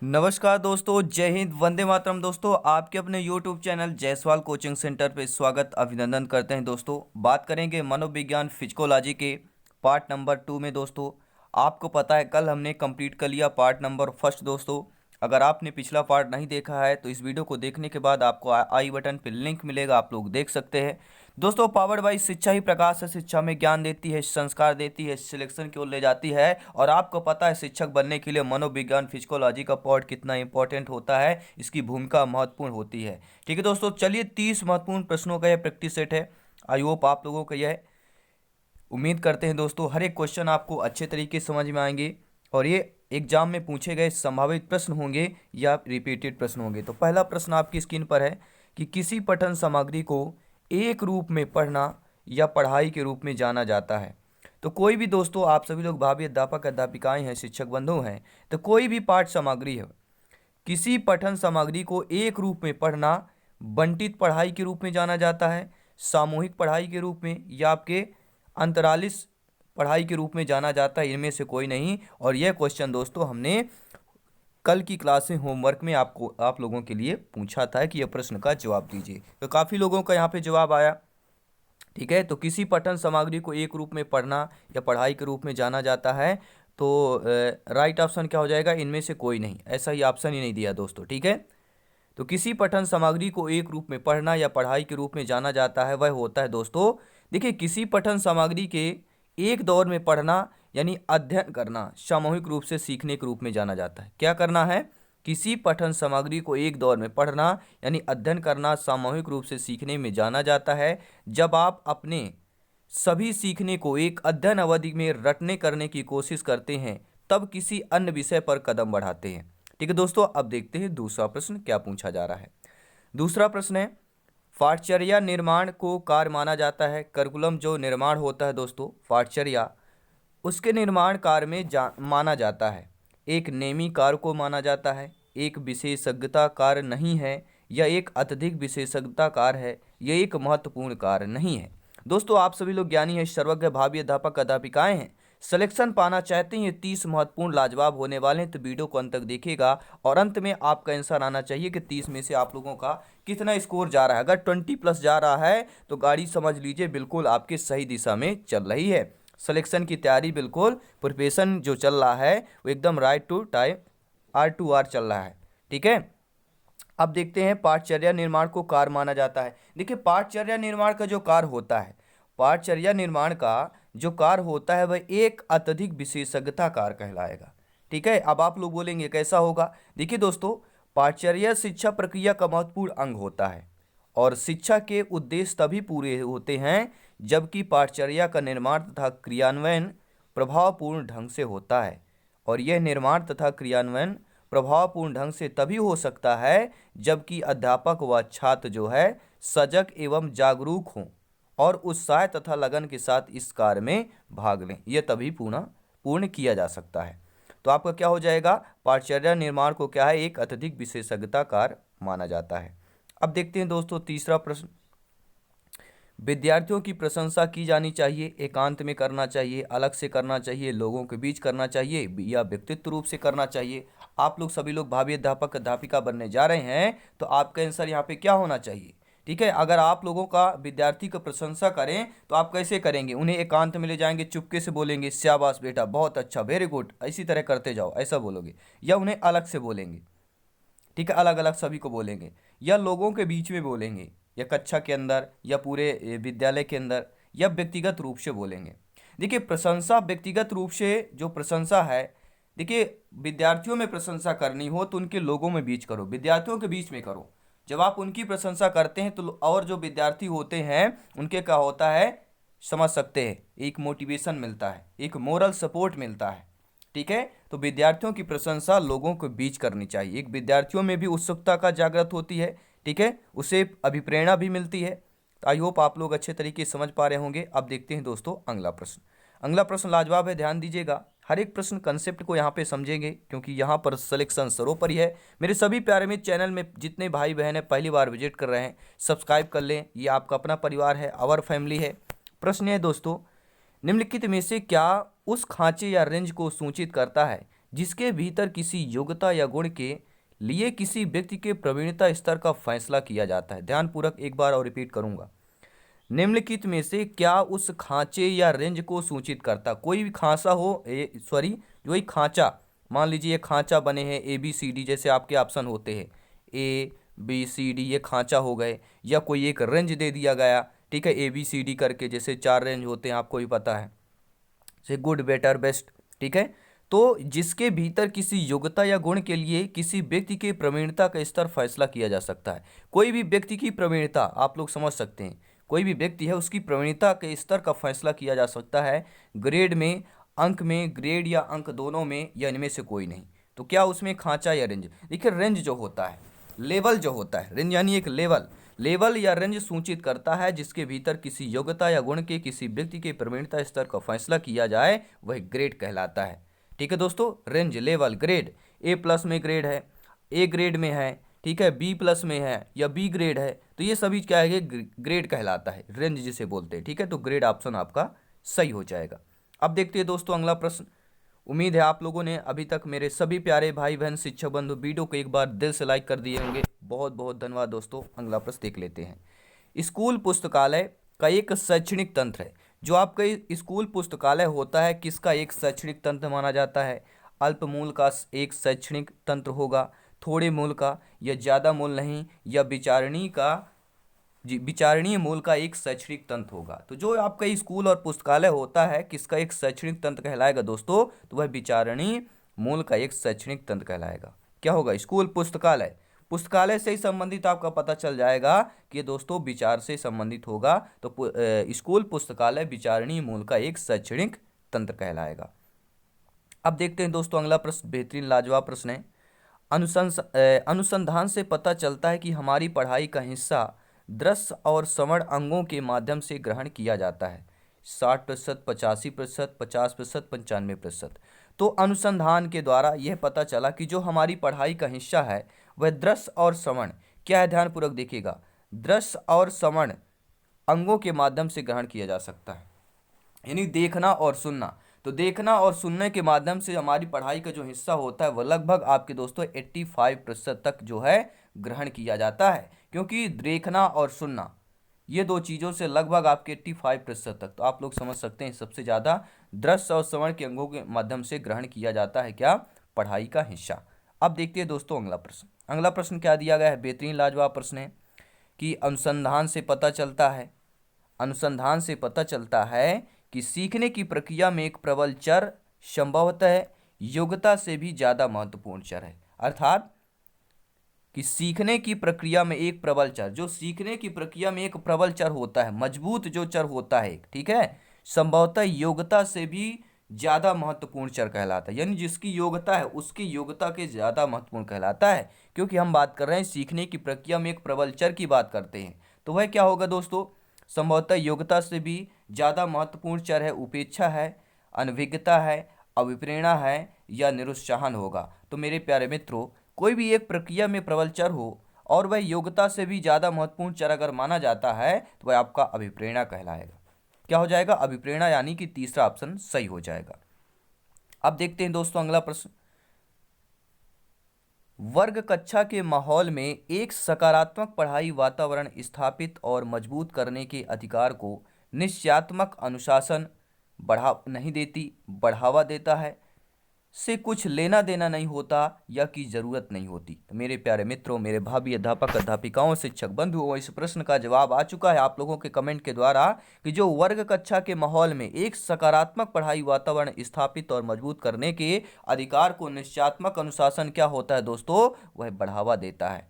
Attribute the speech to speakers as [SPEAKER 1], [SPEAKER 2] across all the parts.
[SPEAKER 1] नमस्कार दोस्तों, जय हिंद, वंदे मातरम। दोस्तों, आपके अपने YouTube channel Jaiswal coaching centre पे स्वागत अभिनंदन करते हैं। दोस्तों, बात करेंगे मनोविज्ञान फिजिकोलॉजी के पार्ट नंबर 2 में। दोस्तों, आपको पता है कल हमने कंप्लीट कर लिया पार्ट नंबर फर्स्ट। दोस्तों, अगर आपने पिछला पार्ट नहीं देखा है तो इस वीडियो को देखने के बाद आपको आई बटन पर लिंक मिलेगा, आप लोग देख सकते हैं। दोस्तों, पावर्ड बाई शिक्षा ही प्रकाश है। शिक्षा में ज्ञान देती है, संस्कार देती है, सिलेक्शन की ओर ले जाती है। और आपको पता है शिक्षक बनने के लिए मनोविज्ञान फिजिकोलॉजी का पार्ट कितना इंपॉर्टेंट होता है, इसकी भूमिका महत्वपूर्ण होती है। ठीक है दोस्तों, चलिए 30 महत्वपूर्ण प्रश्नों का यह प्रैक्टिस सेट है। आई होप आप लोगों को यह उम्मीद करते हैं दोस्तों हर एक क्वेश्चन आपको अच्छे तरीके से समझ में आएंगे और ये एग्जाम में पूछे गए संभावित प्रश्न होंगे या रिपीटेड प्रश्न होंगे। तो पहला प्रश्न आपकी स्क्रीन पर है कि किसी पठन सामग्री को एक रूप में पढ़ना या पढ़ाई के रूप में जाना जाता है। तो कोई भी दोस्तों, आप सभी लोग भावी अध्यापक अध्यापिकाएं हैं, शिक्षक बंधु हैं, तो कोई भी पाठ सामग्री है, किसी पठन सामग्री को एक रूप में पढ़ना बंटित पढ़ाई के रूप में जाना जाता है, सामूहिक पढ़ाई के रूप में, या आपके अंतरालिस पढ़ाई के रूप में जाना जाता है। इनमें से कोई नहीं। और यह क्वेश्चन दोस्तों हमने कल की क्लास में होमवर्क में आप लोगों के लिए पूछा था कि यह प्रश्न का जवाब दीजिए। तो काफ़ी लोगों का यहाँ पे जवाब आया। ठीक है, तो किसी पठन सामग्री को एक रूप में पढ़ना या पढ़ाई के रूप में जाना जाता है। तो राइट ऑप्शन क्या हो जाएगा? इनमें से कोई नहीं, ऐसा ही ऑप्शन ही नहीं दिया दोस्तों। ठीक है, तो किसी पठन सामग्री को एक रूप में पढ़ना या पढ़ाई के रूप में जाना जाता है, वह होता है दोस्तों, देखिए, किसी पठन सामग्री के एक दौर में पढ़ना यानी अध्ययन करना सामूहिक रूप से सीखने के रूप में जाना जाता है। क्या करना है? किसी पठन सामग्री को एक दौर में पढ़ना यानी अध्ययन करना सामूहिक रूप से सीखने में जाना जाता है जब आप अपने सभी सीखने को एक अध्ययन अवधि में रटने करने की कोशिश करते हैं, तब किसी अन्य विषय पर कदम बढ़ाते हैं। ठीक है दोस्तों, अब देखते हैं दूसरा प्रश्न क्या पूछा जा रहा है। दूसरा प्रश्न है, पाठचर्या निर्माण को कार्य माना जाता है। करिकुलम जो निर्माण होता है दोस्तों, पाठचर्या, उसके निर्माण कार्य में माना जाता है। एक नेमी कार्य को माना जाता है, एक विशेषज्ञता कार्य नहीं है, या एक अत्यधिक विशेषज्ञता कार्य है, यह एक महत्वपूर्ण कार्य नहीं है। दोस्तों, आप सभी लोग ज्ञानी हैं, सर्वज्ञ, भावी अध्यापक अध्यापिकाएं हैं, सिलेक्शन पाना चाहते हैं, ये 30 महत्वपूर्ण लाजवाब होने वाले हैं, तो वीडियो को अंत तक देखिएगा। और अंत में आपका आंसर आना चाहिए कि 30 में से आप लोगों का कितना स्कोर जा रहा है। अगर 20+ जा रहा है तो गाड़ी समझ लीजिए बिल्कुल आपके सही दिशा में चल रही है। सिलेक्शन की तैयारी बिल्कुल, प्रिपरेशन जो चल रहा है वो एकदम राइट टू टाइम, R2R चल रहा है। ठीक है, अब देखते हैं पाठचर्या निर्माण को कार्य माना जाता है। देखिए, पाठचर्या निर्माण का जो कार्य होता है, पाठचर्या निर्माण का जो कार्य होता है वह एक अत्यधिक विशेषज्ञता कार्य कहलाएगा। ठीक है, अब आप लोग बोलेंगे कैसा होगा? देखिए दोस्तों, पाठचर्या शिक्षा प्रक्रिया का महत्वपूर्ण अंग होता है और शिक्षा के उद्देश्य तभी पूरे होते हैं जबकि पाठचर्या का निर्माण तथा क्रियान्वयन प्रभावपूर्ण ढंग से होता है। और यह निर्माण तथा क्रियान्वयन प्रभावपूर्ण ढंग से तभी हो सकता है जबकि अध्यापक व छात्र जो है सजग एवं जागरूक हों और उत्साह तथा लगन के साथ इस कार्य में भाग लें। यह तभी पूर्ण किया जा सकता है। तो आपका क्या हो जाएगा? पाठचर्या निर्माण को क्या है? एक अत्यधिक विशेषज्ञता कार्य माना जाता है। अब देखते हैं दोस्तों तीसरा प्रश्न, विद्यार्थियों की प्रशंसा की जानी चाहिए, एकांत में करना चाहिए, अलग से करना चाहिए, लोगों के बीच करना चाहिए, या व्यक्तित्व रूप से करना चाहिए? आप लोग सभी लोग भावी अध्यापक अध्यापिका बनने जा रहे हैं तो आपका आंसर यहाँ पे क्या होना चाहिए? ठीक है, अगर आप लोगों का विद्यार्थी को प्रशंसा करें तो आप कैसे करेंगे? उन्हें एकांत में ले जाएंगे, चुपके से बोलेंगे शाबाश बेटा, बहुत अच्छा, वेरी गुड, इसी तरह करते जाओ, ऐसा बोलोगे? या उन्हें अलग से बोलेंगे? ठीक है, अलग अलग सभी को बोलेंगे, या लोगों के बीच में बोलेंगे, या कक्षा के अंदर, या पूरे विद्यालय के अंदर, या व्यक्तिगत रूप से बोलेंगे? देखिए, प्रशंसा व्यक्तिगत रूप से जो प्रशंसा है, देखिए, विद्यार्थियों में प्रशंसा करनी हो तो उनके लोगों में बीच करो, विद्यार्थियों के बीच में करो। जब आप उनकी प्रशंसा करते हैं तो और जो विद्यार्थी होते हैं उनके क्या होता है, समझ सकते हैं, एक मोटिवेशन मिलता है, एक मोरल सपोर्ट मिलता है। ठीक है, तो विद्यार्थियों की प्रशंसा लोगों के बीच करनी चाहिए, एक विद्यार्थियों में भी उत्सुकता का जागृत होती है। ठीक है, उसे अभिप्रेरणा भी मिलती है। तो आई होप आप लोग अच्छे तरीके से समझ पा रहे होंगे। अब देखते हैं दोस्तों अगला प्रश्न। अगला प्रश्न लाजवाब है, ध्यान दीजिएगा, हर एक प्रश्न कंसेप्ट को यहाँ पे समझेंगे क्योंकि यहाँ पर सिलेक्शन सर्वोपरि है। मेरे सभी प्यारे मित्र, चैनल में जितने भाई बहन हैं पहली बार विजिट कर रहे हैं, सब्सक्राइब कर लें, ये आपका अपना परिवार है, आवर फैमिली है। प्रश्न है दोस्तों, निम्नलिखित में से क्या उस खांचे या रेंज को सूचित करता है जिसके भीतर किसी योग्यता या गुण के लिए किसी व्यक्ति के प्रवीणता स्तर का फैसला किया जाता है। ध्यानपूर्वक एक बार और रिपीट करूंगा। निम्नलिखित में से क्या उस खांचे या रेंज को सूचित करता? कोई भी खांचा हो, जो एक खांचा, मान लीजिए ये खांचा बने हैं ए बी सी डी, जैसे आपके ऑप्शन होते हैं ए बी सी डी, ये खांचा हो गए, या कोई एक रेंज दे दिया गया, ठीक है, ए बी सी डी करके, जैसे 4 रेंज होते हैं, आपको भी पता है, जैसे गुड बेटर बेस्ट, ठीक है। तो जिसके भीतर किसी योग्यता या गुण के लिए किसी व्यक्ति के प्रवीणता का स्तर फैसला किया जा सकता है। कोई भी व्यक्ति की प्रवीणता, आप लोग समझ सकते हैं, कोई भी व्यक्ति है उसकी प्रवीणता के स्तर का फैसला किया जा सकता है ग्रेड में, अंक में, ग्रेड या अंक दोनों में, या इनमें से कोई नहीं। तो क्या उसमें खांचा या रेंज? देखिए रेंज जो होता है, लेवल जो होता है, रेंज यानी एक लेवल या रेंज सूचित करता है जिसके भीतर किसी योग्यता या गुण के किसी व्यक्ति के प्रवीणता स्तर का फैसला किया जाए, वह ग्रेड कहलाता है। ठीक है दोस्तों, रेंज, लेवल, ग्रेड, ए प्लस में ग्रेड है, ए ग्रेड में है, ठीक है, बी प्लस में है या बी ग्रेड है, तो ये सभी क्या है, ग्रेड कहलाता है, रेंज जिसे बोलते हैं। ठीक है, तो ग्रेड ऑप्शन आपका सही हो जाएगा। अब देखते हैं दोस्तों अगला प्रश्न। उम्मीद है आप लोगों ने अभी तक मेरे सभी प्यारे भाई बहन शिक्षक बंधु वीडियो को एक बार दिल से लाइक कर दिए होंगे। बहुत बहुत धन्यवाद दोस्तों। अगला प्रश्न देख लेते हैं। स्कूल पुस्तकालय का एक शैक्षणिक तंत्र है। जो आपका स्कूल पुस्तकालय होता है, किसका एक शैक्षणिक तंत्र माना जाता है? अल्प मूल्य का एक शैक्षणिक तंत्र होगा, थोड़े मूल्य का, या ज़्यादा मूल्य नहीं, या विचारणीय मूल्य का एक शैक्षणिक तंत्र होगा। तो जो आपका स्कूल और पुस्तकालय होता है, किसका एक शैक्षणिक तंत्र कहलाएगा दोस्तों? तो वह विचारणीय मूल्य का एक शैक्षणिक तंत्र कहलाएगा। क्या होगा? स्कूल पुस्तकालय। पुस्तकालय से ही संबंधित आपका पता चल जाएगा कि दोस्तों विचार से संबंधित होगा, तो स्कूल पुस्तकालय विचारणीय मूल्य का एक शैक्षणिक तंत्र कहलाएगा। अब देखते हैं दोस्तों अगला प्रश्न, बेहतरीन लाजवाब प्रश्न है। अनुसंधान से पता चलता है कि हमारी पढ़ाई का हिस्सा दृश्य और श्रवण अंगों के माध्यम से ग्रहण किया जाता है। 60%, 85%, 50%, 95%। तो अनुसंधान के द्वारा यह पता चला कि जो हमारी पढ़ाई का हिस्सा है वह दृश्य और श्रवण, क्या है, ध्यानपूर्वक देखिएगा, दृश्य और श्रवण अंगों के माध्यम से ग्रहण किया जा सकता है, यानी देखना और सुनना। तो देखना और सुनने के माध्यम से हमारी पढ़ाई का जो हिस्सा होता है वह लगभग आपके दोस्तों 85% तक जो है ग्रहण किया जाता है, क्योंकि देखना और सुनना ये दो चीज़ों से लगभग आपके 85% तक, तो आप लोग समझ सकते हैं सबसे ज़्यादा दृश्य और श्रवण के अंगों के माध्यम से ग्रहण किया जाता है क्या? पढ़ाई का हिस्सा। अब देखते हैं दोस्तों अगला प्रश्न। अगला प्रश्न क्या दिया गया है? बेहतरीन लाजवाब प्रश्न है कि अनुसंधान से पता चलता है कि सीखने की प्रक्रिया में एक प्रबल चर संभवतः योग्यता से भी ज़्यादा महत्वपूर्ण चर है। अर्थात कि सीखने की प्रक्रिया में एक प्रबल चर, जो सीखने की प्रक्रिया में एक प्रबल चर होता है, मजबूत जो चर होता है, ठीक है, संभवतः योग्यता से भी ज़्यादा महत्वपूर्ण चर कहलाता है, यानी जिसकी योग्यता है उसकी योग्यता के ज़्यादा महत्वपूर्ण कहलाता है। क्योंकि हम बात कर रहे हैं सीखने की प्रक्रिया में एक प्रबल चर की बात करते हैं, तो वह क्या होगा दोस्तों? संभवतः योग्यता से भी ज़्यादा महत्वपूर्ण चर है, उपेक्षा है, अनभिज्ञता है, अभिप्रेरणा है, या निरुत्साहन होगा। तो मेरे प्यारे मित्रों, कोई भी एक प्रक्रिया में प्रबल चर हो और वह योग्यता से भी ज़्यादा महत्वपूर्ण चर अगर माना जाता है तो वह आपका अभिप्रेरणा कहलाएगा। क्या हो जाएगा? अभिप्रेरणा, यानी कि तीसरा ऑप्शन सही हो जाएगा। अब देखते हैं दोस्तों अगला प्रश्न। वर्ग कक्षा के माहौल में एक सकारात्मक पढ़ाई वातावरण स्थापित और मजबूत करने के अधिकार को निश्चयात्मक अनुशासन बढ़ावा देता है, से कुछ लेना देना नहीं होता या की जरूरत नहीं होती। तो मेरे प्यारे मित्रों, मेरे भावी अध्यापक अध्यापिकाओं, शिक्षक बंधुओं, इस प्रश्न का जवाब आ चुका है आप लोगों के कमेंट के द्वारा कि जो वर्ग कक्षा के माहौल में एक सकारात्मक पढ़ाई वातावरण स्थापित और मजबूत करने के अधिकार को निश्चयात्मक अनुशासन क्या होता है दोस्तों? वह बढ़ावा देता है।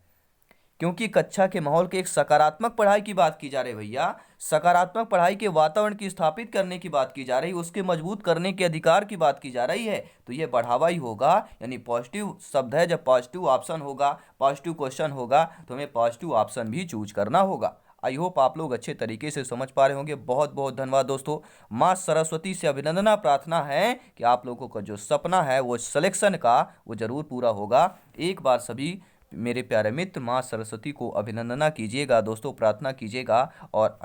[SPEAKER 1] क्योंकि कक्षा के माहौल के एक सकारात्मक पढ़ाई की बात की जा रही है भैया, सकारात्मक पढ़ाई के वातावरण की स्थापित करने की बात की जा रही है, उसके मजबूत करने के अधिकार की बात की जा रही है, तो ये बढ़ावा ही होगा, यानी पॉजिटिव शब्द है। जब पॉजिटिव ऑप्शन होगा, पॉजिटिव क्वेश्चन होगा, तो हमें पॉजिटिव ऑप्शन भी चूज करना होगा। आई होप आप लोग अच्छे तरीके से समझ पा रहे होंगे। बहुत बहुत धन्यवाद दोस्तों। माँ सरस्वती से अभिनंदना प्रार्थना है कि आप लोगों का जो सपना है वो सिलेक्शन का, वो जरूर पूरा होगा। एक बार सभी मेरे प्यारे मित्र माँ सरस्वती को अभिनंदना कीजिएगा दोस्तों, प्रार्थना कीजिएगा। और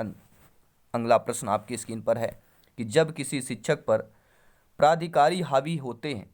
[SPEAKER 1] अगला प्रश्न आपकी स्क्रीन पर है कि जब किसी शिक्षक पर प्राधिकारी हावी होते हैं,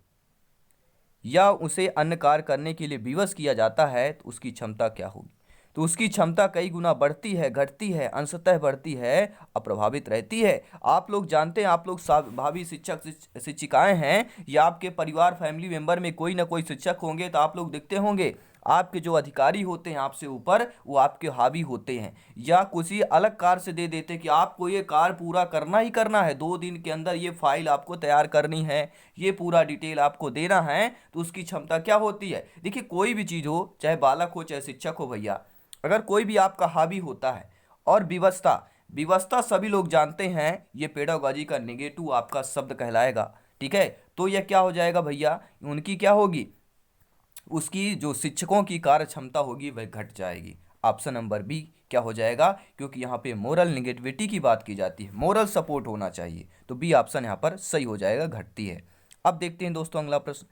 [SPEAKER 1] या उसे अन्य कार्य करने के लिए विवश किया जाता है तो उसकी क्षमता क्या होगी। तो उसकी क्षमता कई गुना बढ़ती है, घटती है, अंशतः बढ़ती है, अप्रभावित रहती है। आप लोग जानते हैं, आप लोग भावी शिक्षक शिक्षिकाएं हैं या आपके परिवार फैमिली मेंबर में कोई ना कोई शिक्षक होंगे, तो आप लोग देखते होंगे आपके जो अधिकारी होते हैं आपसे ऊपर, वो आपके हावी होते हैं या किसी अलग कार्य से दे देते हैं कि आपको ये कार्य पूरा करना ही करना है, 2 दिन के अंदर ये फाइल आपको तैयार करनी है, ये पूरा डिटेल आपको देना है। तो उसकी क्षमता क्या होती है। देखिए कोई भी चीज़ हो, चाहे बालक हो चाहे शिक्षक हो भैया, अगर कोई भी आपका हावी होता है, और विवशता, विवशता सभी लोग जानते हैं ये पेडागोजी का नेगेटिव आपका शब्द कहलाएगा। ठीक है, तो यह क्या हो जाएगा भैया, उनकी क्या होगी, उसकी जो शिक्षकों की कार्य क्षमता होगी वह घट जाएगी। ऑप्शन नंबर बी क्या हो जाएगा, क्योंकि यहाँ पे मोरल निगेटिविटी की बात की जाती है, मोरल सपोर्ट होना चाहिए, तो बी ऑप्शन यहाँ पर सही हो जाएगा, घटती है। अब देखते हैं दोस्तों अगला प्रश्न,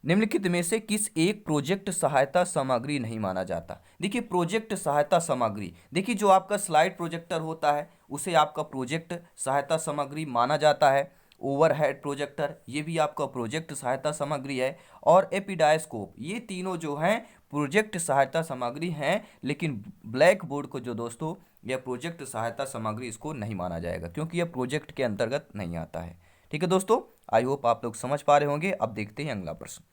[SPEAKER 1] निम्नलिखित में से किस एक प्रोजेक्ट सहायता सामग्री नहीं माना जाता। देखिए प्रोजेक्ट सहायता सामग्री, देखिए जो आपका स्लाइड प्रोजेक्टर होता है उसे आपका प्रोजेक्ट सहायता सामग्री माना जाता है। ओवरहेड प्रोजेक्टर ये भी आपका प्रोजेक्ट सहायता सामग्री है, और एपिडायस्कोप, ये तीनों जो हैं प्रोजेक्ट सहायता सामग्री हैं। लेकिन ब्लैक बोर्ड को जो दोस्तों यह प्रोजेक्ट सहायता सामग्री इसको नहीं माना जाएगा, क्योंकि यह प्रोजेक्ट के अंतर्गत नहीं आता है। ठीक है दोस्तों, आई होप आप लोग समझ पा रहे होंगे। अब देखते हैं अगला प्रश्न,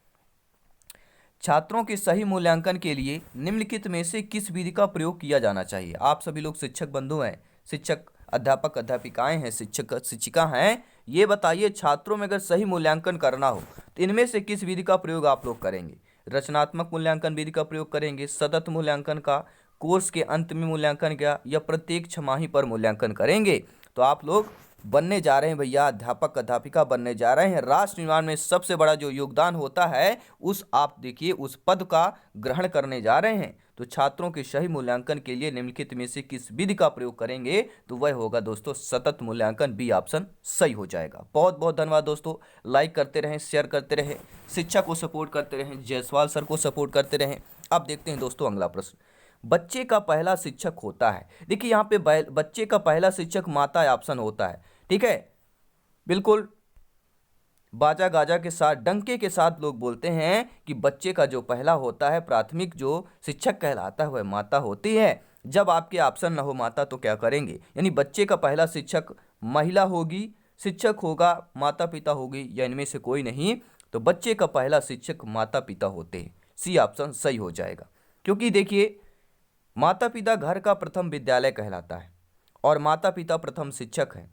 [SPEAKER 1] छात्रों के सही मूल्यांकन के लिए निम्नलिखित में से किस विधि का प्रयोग किया जाना चाहिए। आप सभी लोग शिक्षक बंधु हैं, शिक्षक अध्यापक अध्यापिकाएं हैं, शिक्षक शिक्षिका हैं, ये बताइए छात्रों में अगर सही मूल्यांकन करना हो तो इनमें से किस विधि का प्रयोग आप लोग करेंगे। रचनात्मक मूल्यांकन विधि का प्रयोग करेंगे, सतत मूल्यांकन का, कोर्स के अंत में मूल्यांकन का, या प्रत्येक छमाही पर मूल्यांकन करेंगे। तो आप लोग बनने जा रहे हैं भैया अध्यापक अध्यापिका बनने जा रहे हैं, राष्ट्र निर्माण में सबसे बड़ा जो योगदान होता है उस आप देखिए उस पद का ग्रहण करने जा रहे हैं। तो छात्रों के सही मूल्यांकन के लिए निम्नलिखित में से किस विधि का प्रयोग करेंगे, तो वह होगा दोस्तों सतत मूल्यांकन, बी ऑप्शन सही हो जाएगा। बहुत बहुत धन्यवाद दोस्तों, लाइक करते रहें, शेयर करते रहें, शिक्षा को सपोर्ट करते रहें, जायसवाल सर को सपोर्ट करते रहें। अब देखते हैं दोस्तों अगला प्रश्न, बच्चे का पहला शिक्षक होता है। देखिए यहाँ पे बच्चे का पहला शिक्षक माता ऑप्शन होता है। ठीक है, बिल्कुल बाजा गाजा के साथ डंके के साथ लोग बोलते हैं कि बच्चे का जो पहला होता है प्राथमिक जो शिक्षक कहलाता है वह माता होती है। जब आपके ऑप्शन ना हो माता तो क्या करेंगे, यानी बच्चे का पहला शिक्षक महिला होगी, शिक्षक होगा माता पिता होगी, या इनमें से कोई नहीं, तो बच्चे का पहला शिक्षक माता पिता होते हैं, सी ऑप्शन सही हो जाएगा। क्योंकि देखिए माता पिता घर का प्रथम विद्यालय कहलाता है और माता पिता प्रथम शिक्षक हैं।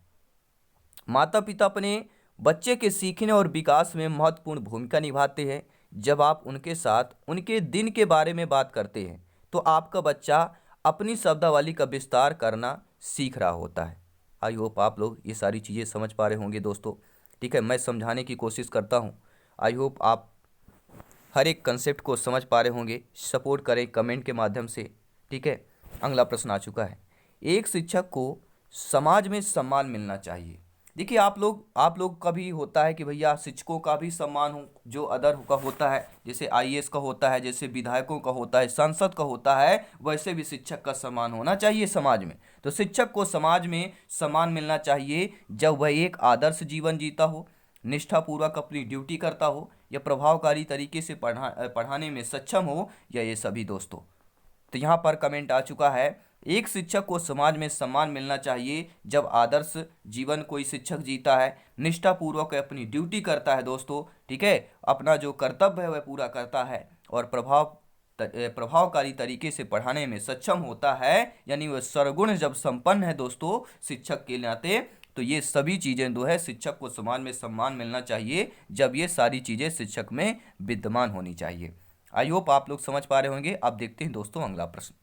[SPEAKER 1] माता पिता अपने बच्चे के सीखने और विकास में महत्वपूर्ण भूमिका निभाते हैं। जब आप उनके साथ उनके दिन के बारे में बात करते हैं तो आपका बच्चा अपनी शब्दावली का विस्तार करना सीख रहा होता है। आई होप आप लोग ये सारी चीज़ें समझ पा रहे होंगे दोस्तों। ठीक है, मैं समझाने की कोशिश करता हूँ, आई होप आप हर एक कंसेप्ट को समझ पा रहे होंगे। सपोर्ट करें कमेंट के माध्यम से। ठीक है, अगला प्रश्न आ चुका है, एक शिक्षक को समाज में सम्मान मिलना चाहिए। देखिए आप लोग का भी होता है कि भैया शिक्षकों का भी सम्मान हो, जो अदर का होता है, जैसे आईएएस का होता है, जैसे विधायकों का होता है, सांसद का होता है, वैसे भी शिक्षक का सम्मान होना चाहिए समाज में। तो शिक्षक को समाज में सम्मान मिलना चाहिए जब वह एक आदर्श जीवन जीता हो, निष्ठापूर्वक अपनी ड्यूटी करता हो, या प्रभावकारी तरीके से पढ़ाने में सक्षम हो, या ये सभी दोस्तों। तो यहाँ पर कमेंट आ चुका है, एक शिक्षक को समाज में सम्मान मिलना चाहिए जब आदर्श जीवन कोई शिक्षक जीता है, निष्ठापूर्वक अपनी ड्यूटी करता है दोस्तों। ठीक है, अपना जो कर्तव्य है वह पूरा करता है, और प्रभावकारी तरीके से पढ़ाने में सक्षम होता है, यानी वह सर्वगुण जब संपन्न है दोस्तों शिक्षक के नाते। तो ये सभी चीज़ें जो है शिक्षक को समाज में सम्मान मिलना चाहिए जब ये सारी चीज़ें शिक्षक में विद्यमान होनी चाहिए। आई होप आप लोग समझ पा रहे होंगे। अब देखते हैं दोस्तों अगला प्रश्न,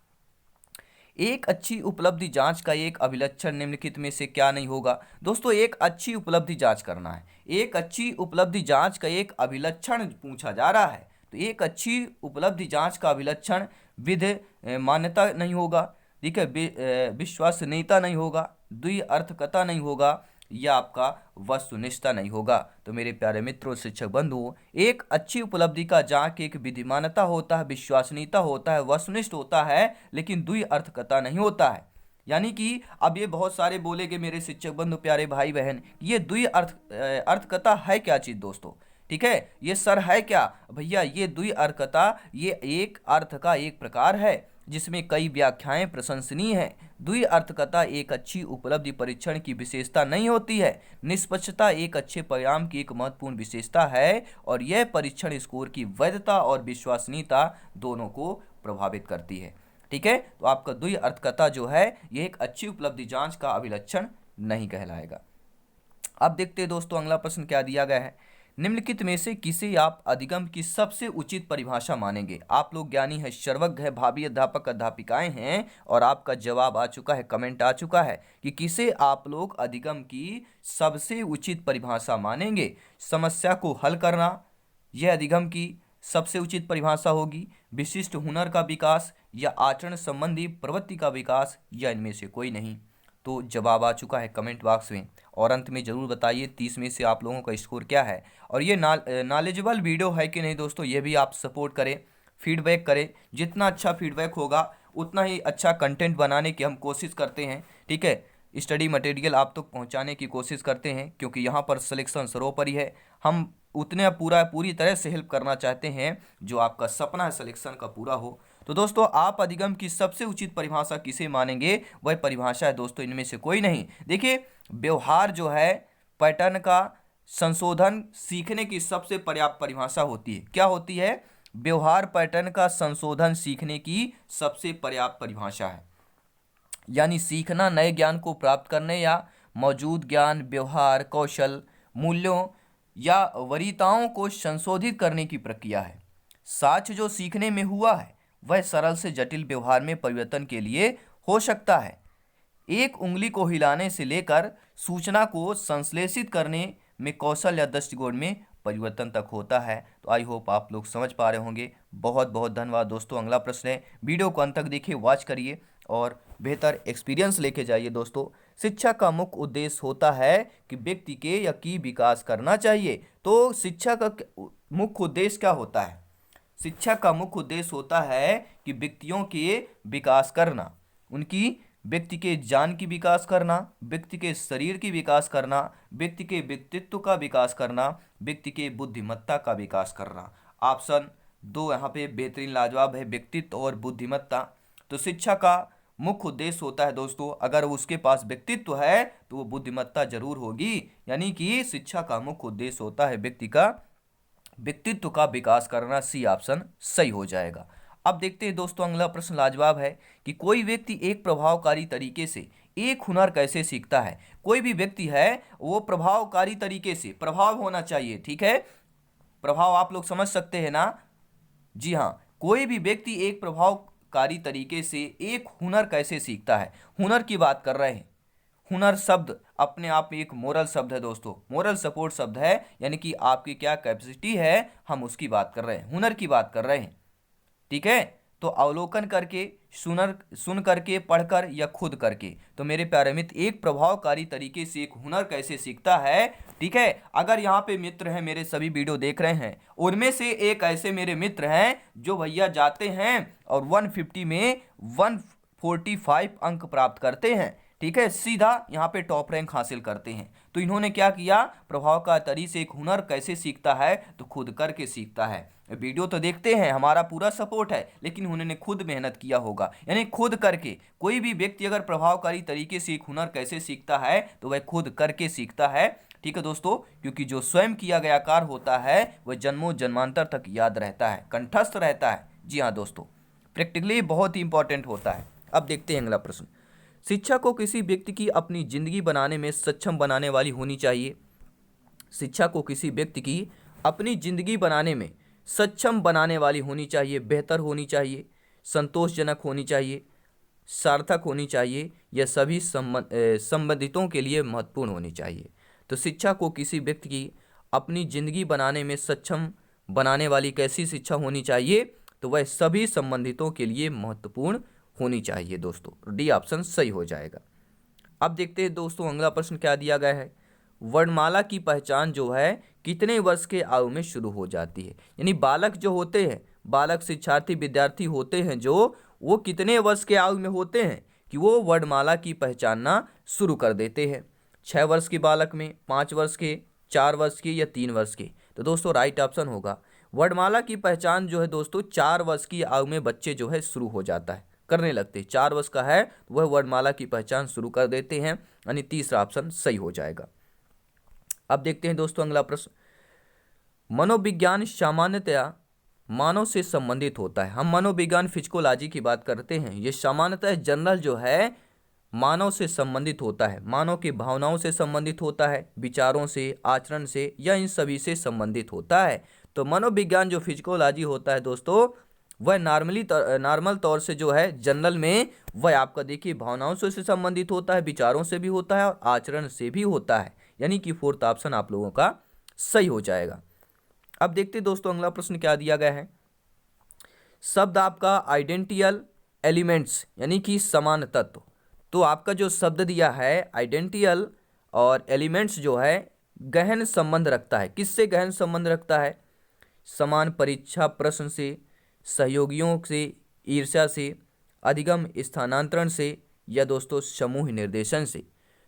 [SPEAKER 1] एक अच्छी उपलब्धि जांच का एक अभिलक्षण निम्नलिखित में से क्या नहीं होगा। दोस्तों एक अच्छी उपलब्धि जांच करना है, एक अच्छी उपलब्धि जांच का एक अभिलक्षण पूछा जा रहा है। तो एक अच्छी उपलब्धि जांच का अभिलक्षण विधि मान्यता नहीं होगा, ठीक है, विश्वसनीयता नहीं होगा, द्विअर्थकता नहीं होगा, या आपका वस्तुनिष्ठता नहीं होगा। तो मेरे प्यारे मित्रों शिक्षक बंधुओं, एक अच्छी उपलब्धि का जांच एक विधिमानता होता है, विश्वसनीयता होता है, वस्तुनिष्ठ होता है, लेकिन द्विअर्थकता नहीं होता है। यानी कि अब ये बहुत सारे बोलेंगे मेरे शिक्षक बंधु प्यारे भाई बहन, ये द्विअर्थकता है क्या चीज़ दोस्तों। ठीक है। ये सर है क्या भैया, ये द्व्यर्थकता ये एक अर्थ का एक प्रकार है जिसमें कई व्याख्याएं प्रशंसनीय हैं। द्व्यर्थकता एक अच्छी उपलब्धि परीक्षण की विशेषता नहीं होती है। निष्पक्षता एक अच्छे परिणाम की एक महत्वपूर्ण विशेषता है और यह परीक्षण स्कोर की वैधता और विश्वसनीयता दोनों को प्रभावित करती है। ठीक है, तो आपका द्व्यर्थकता जो है ये एक अच्छी उपलब्धि जांच का अभिलक्षण नहीं कहलाएगा। अब देखते हैं दोस्तों अगला प्रश्न क्या दिया गया है। निम्नलिखित में से किसे आप अधिगम की सबसे उचित परिभाषा मानेंगे। आप लोग ज्ञानी है, सर्वज्ञ है, भावी अध्यापक अध्यापिकाएं हैं और आपका जवाब आ चुका है, कमेंट आ चुका है कि किसे आप लोग अधिगम की सबसे उचित परिभाषा मानेंगे। समस्या को हल करना यह अधिगम की सबसे उचित परिभाषा होगी, विशिष्ट हुनर का विकास या आचरण संबंधी प्रवृत्ति का विकास या इनमें से कोई नहीं। तो जवाब आ चुका है कमेंट बॉक्स में और अंत में ज़रूर बताइए 30 में से आप लोगों का स्कोर क्या है। और ये नॉलेजेबल वीडियो है कि नहीं दोस्तों, ये भी आप सपोर्ट करें, फीडबैक करें। जितना अच्छा फीडबैक होगा उतना ही अच्छा कंटेंट बनाने की हम कोशिश करते हैं। ठीक है, स्टडी मटेरियल आप तक पहुंचाने की कोशिश करते हैं क्योंकि यहाँ पर सिलेक्शन सर्वोपरि है। हम उतने पूरी तरह से हेल्प करना चाहते हैं जो आपका सपना है सिलेक्शन का पूरा हो। तो दोस्तों आप अधिगम की सबसे उचित परिभाषा किसे मानेंगे, वह परिभाषा है दोस्तों इनमें से कोई नहीं। देखिए, व्यवहार जो है पैटर्न का संशोधन सीखने की सबसे पर्याप्त परिभाषा होती है। क्या होती है? व्यवहार पैटर्न का संशोधन सीखने की सबसे पर्याप्त परिभाषा है। यानी सीखना नए ज्ञान को प्राप्त करने या मौजूद ज्ञान, व्यवहार, कौशल, मूल्यों या वरीयताओं को संशोधित करने की प्रक्रिया है। साक्ष्य जो सीखने में हुआ है वह सरल से जटिल व्यवहार में परिवर्तन के लिए हो सकता है। एक उंगली को हिलाने से लेकर सूचना को संश्लेषित करने में कौशल या दृष्टिकोण में परिवर्तन तक होता है। तो आई होप आप लोग समझ पा रहे होंगे। बहुत बहुत धन्यवाद दोस्तों। अगला प्रश्न है, वीडियो को अंत तक देखिए, वॉच करिए और बेहतर एक्सपीरियंस लेके जाइए। दोस्तों, शिक्षा का मुख्य उद्देश्य होता है कि व्यक्ति के या की विकास करना चाहिए। तो शिक्षा का मुख्य उद्देश्य क्या होता है? शिक्षा का मुख्य उद्देश्य होता है कि व्यक्तियों के विकास करना, उनकी व्यक्ति के ज्ञान की विकास करना, व्यक्ति के शरीर की विकास करना, व्यक्ति के व्यक्तित्व का विकास करना, व्यक्ति के बुद्धिमत्ता का विकास करना। ऑप्शन 2 यहाँ पे बेहतरीन लाजवाब है, व्यक्तित्व और बुद्धिमत्ता। तो शिक्षा का मुख्य उद्देश्य होता है दोस्तों, अगर उसके पास व्यक्तित्व है तो वो बुद्धिमत्ता जरूर होगी। यानी कि शिक्षा का मुख्य उद्देश्य होता है व्यक्ति का व्यक्तित्व का विकास करना। सी ऑप्शन सही हो जाएगा। अब देखते हैं दोस्तों अगला प्रश्न लाजवाब है कि कोई व्यक्ति एक प्रभावकारी तरीके से एक हुनर कैसे सीखता है। कोई भी व्यक्ति है वो प्रभावकारी तरीके से, प्रभाव होना चाहिए, ठीक है, प्रभाव आप लोग समझ सकते हैं ना। जी हाँ, कोई भी व्यक्ति एक प्रभावकारी तरीके से एक हुनर कैसे सीखता है। हुनर की बात कर रहे हैं। हुनर शब्द अपने आप में एक मोरल शब्द है दोस्तों, मोरल सपोर्ट शब्द है, यानी कि आपकी क्या कैपेसिटी है हम उसकी बात कर रहे हैं, हुनर की बात कर रहे हैं। ठीक है, तो अवलोकन करके, सुन करके, पढ़कर या खुद करके। तो मेरे प्यारे मित्र, एक प्रभावकारी तरीके से एक हुनर कैसे सीखता है। ठीक है, अगर यहाँ पे मित्र हैं मेरे सभी वीडियो देख रहे हैं, उनमें से एक ऐसे मेरे मित्र हैं जो भैया जाते हैं और 150 में 145 अंक प्राप्त करते हैं। ठीक है, सीधा यहाँ पे टॉप रैंक हासिल करते हैं। तो इन्होंने क्या किया, प्रभावकारी से एक हुनर कैसे सीखता है, तो खुद करके सीखता है। वीडियो तो देखते हैं, हमारा पूरा सपोर्ट है, लेकिन उन्होंने खुद मेहनत किया होगा, यानी खुद करके। कोई भी व्यक्ति अगर प्रभावकारी तरीके से एक हुनर कैसे सीखता है तो वह खुद करके सीखता है। ठीक है दोस्तों, क्योंकि जो स्वयं किया गया कार्य होता है वह जन्मों जन्मांतर तक याद रहता है, कंठस्थ रहता है। जी हाँ दोस्तों, प्रैक्टिकली बहुत ही इंपॉर्टेंट होता है। अब देखते हैं अगला प्रश्न। शिक्षा को किसी व्यक्ति की अपनी जिंदगी बनाने में सक्षम बनाने वाली होनी चाहिए। शिक्षा को किसी व्यक्ति की अपनी जिंदगी बनाने में सक्षम बनाने वाली होनी चाहिए, बेहतर होनी चाहिए, संतोषजनक होनी चाहिए, सार्थक होनी चाहिए, या सभी संबंधितों के लिए महत्वपूर्ण होनी चाहिए। तो शिक्षा को किसी व्यक्ति की अपनी जिंदगी बनाने में सक्षम बनाने वाली कैसी शिक्षा होनी चाहिए, तो वह सभी संबंधितों के लिए महत्वपूर्ण होनी चाहिए दोस्तों। डी ऑप्शन सही हो जाएगा। अब देखते हैं दोस्तों अगला प्रश्न क्या दिया गया है। वर्णमाला की पहचान जो है कितने वर्ष के आयु में शुरू हो जाती है। यानी बालक जो होते हैं, बालक शिक्षार्थी विद्यार्थी होते हैं जो, वो कितने वर्ष के आयु में होते हैं कि वो वर्णमाला की पहचानना शुरू कर देते हैं। 6 वर्ष के बालक में, 5 वर्ष के, 4 वर्ष के या 3 वर्ष के। तो दोस्तों राइट ऑप्शन होगा वर्णमाला की पहचान जो है दोस्तों 4 वर्ष की आयु में बच्चे जो है शुरू हो जाता है, करने लगते हैं। 4 वर्ष का है तो वह वर्णमाला की पहचान शुरू कर देते हैं, यानी तीसरा ऑप्शन सही हो जाएगा। अब देखते हैं दोस्तों अगला प्रश्न। मनोविज्ञान सामान्यतया मानव से संबंधित होता है। हम मनोविज्ञान फिजिकोलॉजी की बात करते हैं, ये सामान्यतः जनरल जो है मानव से संबंधित होता है, मानव की भावनाओं से संबंधित होता है, विचारों से, आचरण से, या इन सभी से संबंधित होता है। तो मनोविज्ञान जो फिजिकोलॉजी होता है दोस्तों वह नॉर्मल तौर से जो है जनरल में वह आपका देखिए भावनाओं से संबंधित होता है, विचारों से भी होता है और आचरण से भी होता है, यानी कि फोर्थ ऑप्शन आप लोगों का सही हो जाएगा। अब देखते हैं दोस्तों अगला प्रश्न क्या दिया गया है। शब्द आपका आइडेंटियल एलिमेंट्स यानी कि समान तत्व। तो आपका जो शब्द दिया है आइडेंटियल और एलिमेंट्स जो है गहन संबंध रखता है। किससे गहन संबंध रखता है? समान परीक्षा प्रश्न से, सहयोगियों से, ईर्ष्या से, अधिगम स्थानांतरण से, या दोस्तों समूह निर्देशन से।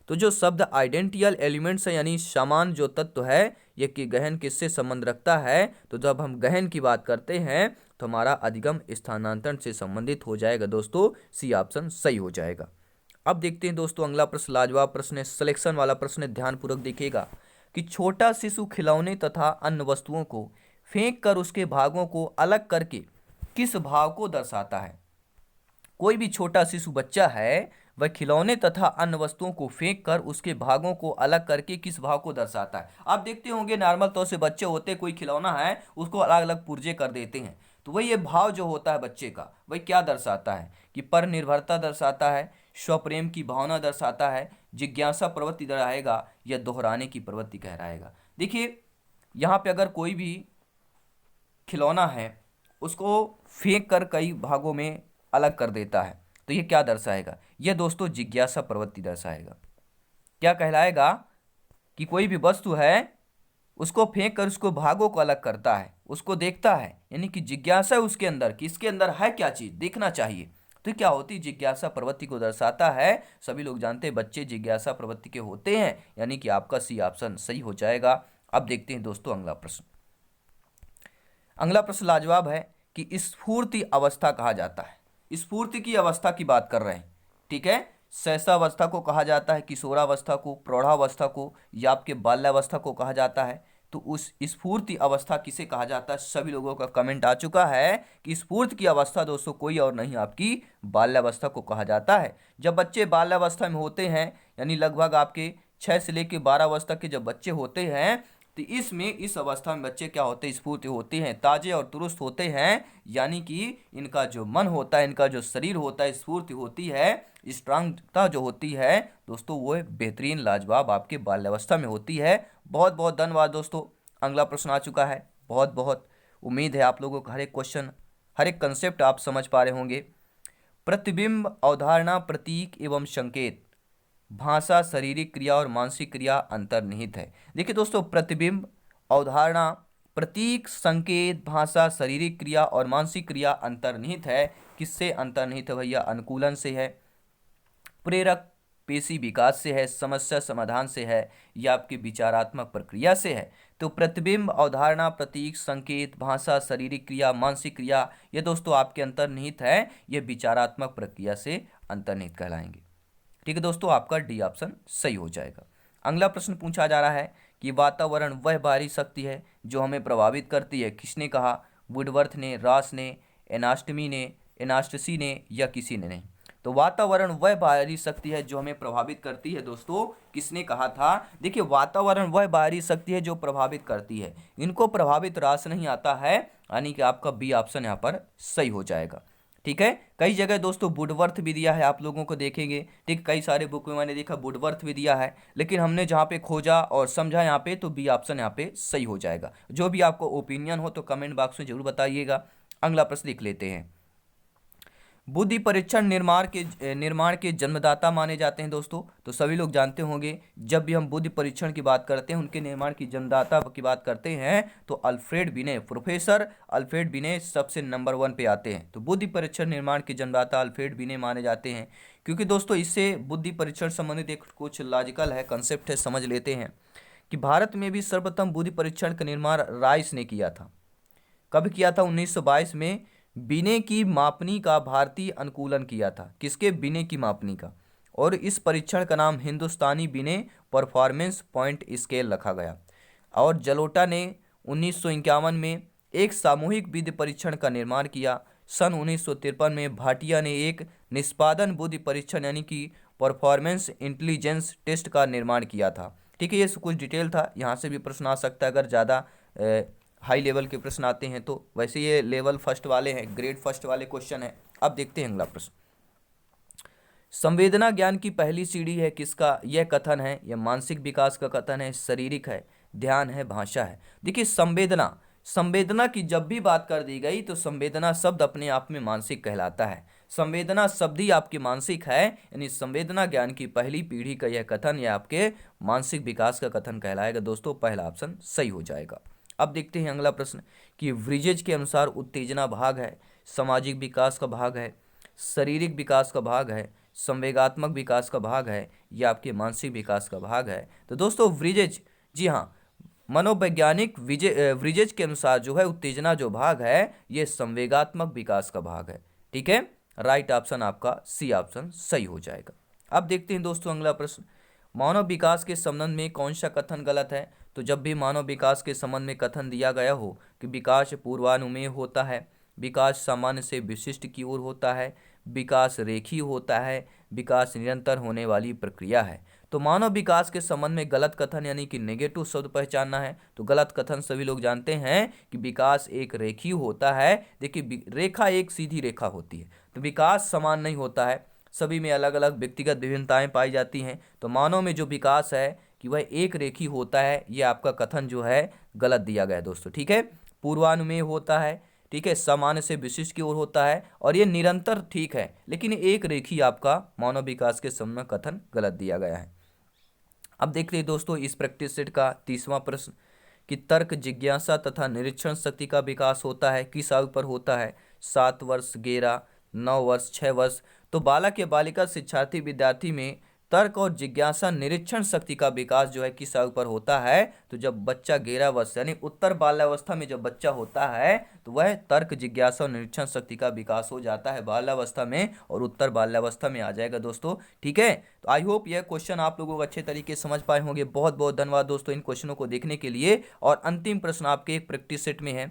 [SPEAKER 1] तो जो शब्द आइडेंटियल एलिमेंट्स है यानी समान जो तत्व है ये कि गहन किससे संबंध रखता है? तो जब हम गहन की बात करते हैं तो हमारा अधिगम स्थानांतरण से संबंधित हो जाएगा दोस्तों, सी ऑप्शन सही हो जाएगा। अब देखते हैं दोस्तों अगला प्रश्न, लाजवाब प्रश्न है, सिलेक्शन वाला प्रश्न है, ध्यानपूर्वक देखिएगा कि छोटा शिशु खिलौने तथा अन्य वस्तुओं को फेंक कर उसके भागों को अलग करके किस भाव को दर्शाता है? कोई भी छोटा शिशु बच्चा है वह खिलौने तथा अन्य वस्तुओं को फेंक कर उसके भागों को अलग करके किस भाव को दर्शाता है? आप देखते होंगे नॉर्मल तौर से बच्चे होते कोई खिलौना है उसको अलग अलग पुर्जे कर देते हैं, तो वही ये भाव जो होता है बच्चे का वह क्या दर्शाता है? कि पर निर्भरता दर्शाता है, स्वप्रेम की भावना दर्शाता है, जिज्ञासा प्रवृत्ति दर्शाएगा, या दोहराने की प्रवृत्ति कहलाएगा। देखिए यहाँ पे अगर कोई भी खिलौना है उसको फेंक कर कई भागों में अलग कर देता है तो ये क्या दर्शाएगा? ये दोस्तों जिज्ञासा प्रवृत्ति दर्शाएगा। क्या कहलाएगा? कि कोई भी वस्तु है उसको फेंक कर उसको भागों को अलग करता है, उसको देखता है, यानी कि जिज्ञासा उसके अंदर कि इसके अंदर है क्या चीज, देखना चाहिए। तो क्या होती जिज्ञासा प्रवृत्ति को दर्शाता है। सभी लोग जानते हैं बच्चे जिज्ञासा प्रवृत्ति के होते हैं, यानी कि आपका सी ऑप्शन सही हो जाएगा। अब देखते हैं दोस्तों अगला प्रश्न। अगला प्रश्न लाजवाब है कि स्फूर्ति अवस्था कहा जाता है। स्फूर्ति की अवस्था की बात कर रहे हैं, ठीक है। शैशवावस्था को कहा जाता है, किशोरावस्था को, प्रौढ़ावस्था को, या आपके बाल्यावस्था को कहा जाता है। तो उस स्फूर्ति अवस्था किसे कहा जाता है? सभी लोगों का कमेंट आ चुका है कि स्फूर्ति की अवस्था दोस्तों कोई और नहीं आपकी बाल्यावस्था को कहा जाता है। जब बच्चे बाल्यावस्था में होते हैं यानी लगभग आपके 6 से लेकर 12 वर्ष तक के जब बच्चे होते हैं तो इस अवस्था में बच्चे क्या होते हैं? स्फूर्ति होती हैं, ताजे और दुरुस्त होते हैं, यानी कि इनका जो मन होता है, इनका जो शरीर होता है, स्फूर्ति होती है, स्ट्रांगता जो होती है दोस्तों वो बेहतरीन लाजवाब आपके बाल्यावस्था में होती है। बहुत बहुत धन्यवाद दोस्तों। अगला प्रश्न आ चुका है। बहुत बहुत उम्मीद है आप लोगों का हर एक क्वेश्चन, हर एक कंसेप्ट आप समझ पा रहे होंगे। प्रतिबिंब, अवधारणा, प्रतीक एवं संकेत, भाषा, शारीरिक क्रिया और मानसिक क्रिया अंतर्निहित है। देखिए दोस्तों प्रतिबिंब, अवधारणा, प्रतीक, संकेत, भाषा, शारीरिक क्रिया और मानसिक क्रिया अंतर्निहित है। किससे अंतर्निहित है भैया? अनुकूलन से है, प्रेरक पेशी विकास से है, समस्या समाधान से है, या आपकी विचारात्मक प्रक्रिया से है। तो प्रतिबिंब, अवधारणा, प्रतीक, संकेत, भाषा, शारीरिक क्रिया, मानसिक क्रिया ये दोस्तों आपके अंतर्निहित है, ये विचारात्मक प्रक्रिया से अंतर्निहित कहलाएंगे। ठीक है दोस्तों, आपका डी ऑप्शन सही हो जाएगा। अगला प्रश्न पूछा जा रहा है कि वातावरण वह बाहरी शक्ति है जो हमें प्रभावित करती है। किसने कहा? वुडवर्थ ने, रॉस ने, एनास्टसी ने, या किसी ने नहीं। तो वातावरण वह बाहरी शक्ति है जो हमें प्रभावित करती है दोस्तों, किसने कहा था? देखिए वातावरण वह बाहरी शक्ति है जो प्रभावित करती है, इनको प्रभावित रॉस नहीं आता है, यानी कि आपका बी ऑप्शन यहाँ पर सही हो जाएगा। ठीक है, कई जगह दोस्तों वुडवर्थ भी दिया है, आप लोगों को देखेंगे। ठीक, कई सारे बुक में मैंने देखा वुडवर्थ भी दिया है, लेकिन हमने जहाँ पे खोजा और समझा यहाँ पे तो बी ऑप्शन यहाँ पे सही हो जाएगा। जो भी आपको ओपिनियन हो तो कमेंट बॉक्स में जरूर बताइएगा। अगला प्रश्न देख लेते हैं। बुद्धि परीक्षण निर्माण के जन्मदाता माने जाते हैं दोस्तों। तो सभी लोग जानते होंगे जब भी हम बुद्धि परीक्षण की बात करते हैं, उनके निर्माण की जन्मदाता की बात करते हैं तो अल्फ्रेड बिने, प्रोफेसर अल्फ्रेड बिने सबसे नंबर 1 पे आते हैं। तो बुद्धि परीक्षण निर्माण के जन्मदाता अल्फ्रेड बिने माने जाते हैं, क्योंकि दोस्तों इससे बुद्धि परीक्षण संबंधित एक कुछ लॉजिकल है, कंसेप्ट है, समझ लेते हैं कि भारत में भी सर्वप्रथम बुद्धि परीक्षण का निर्माण राइस ने किया था। कब किया था? 1922 में बिने की मापनी का भारतीय अनुकूलन किया था। किसके? बिने की मापनी का। और इस परीक्षण का नाम हिंदुस्तानी बिने परफॉर्मेंस पॉइंट स्केल रखा गया। और जलोटा ने 1951 में एक सामूहिक विधि परीक्षण का निर्माण किया। सन 1953 में भाटिया ने एक निष्पादन बुद्धि परीक्षण यानी कि परफॉर्मेंस इंटेलिजेंस टेस्ट का निर्माण किया था। ठीक है, ये कुछ डिटेल था, यहाँ से भी प्रश्न आ सकता है अगर ज़्यादा हाई लेवल के प्रश्न आते हैं तो। वैसे ये लेवल फर्स्ट वाले हैं, ग्रेड फर्स्ट वाले क्वेश्चन है। अब देखते हैं अगला प्रश्न। संवेदना ज्ञान की पहली सीढ़ी है किसका? यह कथन है, यह मानसिक विकास का कथन है, शारीरिक है, ध्यान है, भाषा है। देखिए संवेदना की जब भी बात कर दी गई तो संवेदना शब्द अपने आप में मानसिक कहलाता है। संवेदना शब्द ही आपकी मानसिक है, यानी संवेदना ज्ञान की पहली पीढ़ी का यह कथन यह आपके मानसिक विकास का कथन कहलाएगा। दोस्तों पहला ऑप्शन सही हो जाएगा। अब देखते हैं अगला प्रश्न कि व्रिजेज के अनुसार उत्तेजना भाग है, सामाजिक विकास का भाग है, शारीरिक विकास का भाग है, संवेगात्मक विकास का भाग है, या आपके मानसिक विकास का भाग है। तो दोस्तों व्रिजेज, जी हाँ, मनोवैज्ञानिक व्रिजेज के अनुसार जो है उत्तेजना जो भाग है ये संवेगात्मक विकास का भाग है। ठीक है, राइट ऑप्शन आपका सी ऑप्शन सही हो जाएगा। अब देखते हैं दोस्तों अगला प्रश्न, मानव विकास के संबंध में कौन सा कथन गलत है? तो जब भी मानव विकास के संबंध में कथन दिया गया हो कि विकास पूर्वानुमेय होता है, विकास सामान्य से विशिष्ट की ओर होता है, विकास रेखीय होता है, विकास निरंतर होने वाली प्रक्रिया है, तो मानव विकास के संबंध में गलत कथन यानी कि नेगेटिव शब्द पहचानना है। तो गलत कथन सभी लोग जानते हैं कि विकास एक रेखीय होता है। देखिए रेखा एक सीधी रेखा होती है, तो विकास समान नहीं होता है, सभी में अलग अलग व्यक्तिगत विभिन्नताएं पाई जाती हैं। तो मानव में जो विकास है कि वह एक रेखीय होता है, ये आपका कथन जो है गलत दिया गया है दोस्तों। ठीक है, पूर्वानुमेय होता है, ठीक है, सामान्य से विशिष्ट की ओर होता है, और ये निरंतर ठीक है, लेकिन एक रेखीय आपका मानव विकास के संबंध में कथन गलत दिया गया है। अब देखते हैं दोस्तों इस प्रैक्टिस सेट का तीसवां प्रश्न कि तर्क, जिज्ञासा तथा निरीक्षण शक्ति का विकास होता है किस आयु पर होता है? 7 वर्ष, 11, 9 वर्ष, 6 वर्ष। तो बालक या बालिका, शिक्षार्थी, विद्यार्थी में तर्क और जिज्ञासा निरीक्षण शक्ति का विकास जो है किस आयु पर होता है? तो जब बच्चा 11 वर्ष यानी उत्तर बाल्यावस्था में जब बच्चा होता है तो वह तर्क, जिज्ञासा और निरीक्षण शक्ति का विकास हो जाता है बाल्यावस्था में, और उत्तर बाल्यावस्था में आ जाएगा दोस्तों। ठीक है, तो आई होप यह क्वेश्चन आप लोगों को अच्छे तरीके से समझ पाए होंगे। बहुत बहुत धन्यवाद दोस्तों इन क्वेश्चनों को देखने के लिए। और अंतिम प्रश्न आपके एक प्रैक्टिस सेट में है,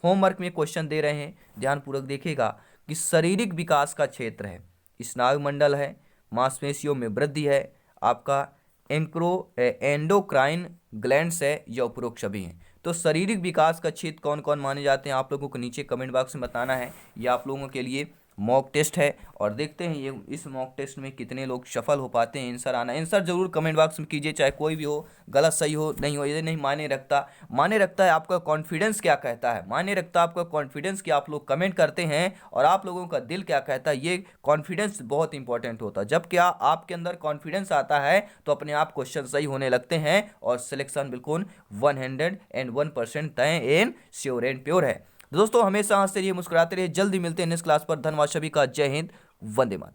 [SPEAKER 1] होमवर्क में क्वेश्चन दे रहे हैं, ध्यानपूर्वक देखिएगा कि शारीरिक विकास का क्षेत्र है, स्नायु मंडल है, मांसपेशियों में वृद्धि है, आपका एंडोक्राइन ग्लैंड्स है, या उपरोक्त सभी हैं। तो शारीरिक विकास का क्षेत्र कौन कौन माने जाते हैं आप लोगों को नीचे कमेंट बॉक्स में बताना है। ये आप लोगों के लिए मॉक टेस्ट है, और देखते हैं ये इस मॉक टेस्ट में कितने लोग सफल हो पाते हैं आंसर आना। आंसर जरूर कमेंट बॉक्स में कीजिए, चाहे कोई भी हो, गलत सही हो नहीं हो, ये नहीं मायने रखता। मायने रखता है आपका कॉन्फिडेंस क्या कहता है, मायने रखता है आपका कॉन्फिडेंस कि आप लोग कमेंट करते हैं और आप लोगों का दिल क्या कहता है। ये कॉन्फिडेंस बहुत इंपॉर्टेंट होता है। जब क्या आपके अंदर कॉन्फिडेंस आता है तो अपने आप क्वेश्चन सही होने लगते हैं, और सिलेक्शन बिल्कुल 101% तय एंड श्योर एंड प्योर है। दोस्तों हमेशा हंसते रहिए, मुस्कुराते रहिए। जल्दी मिलते हैं नेक्स्ट क्लास पर। धन्यवाद सभी का। जय हिंद, वंदे मातरम।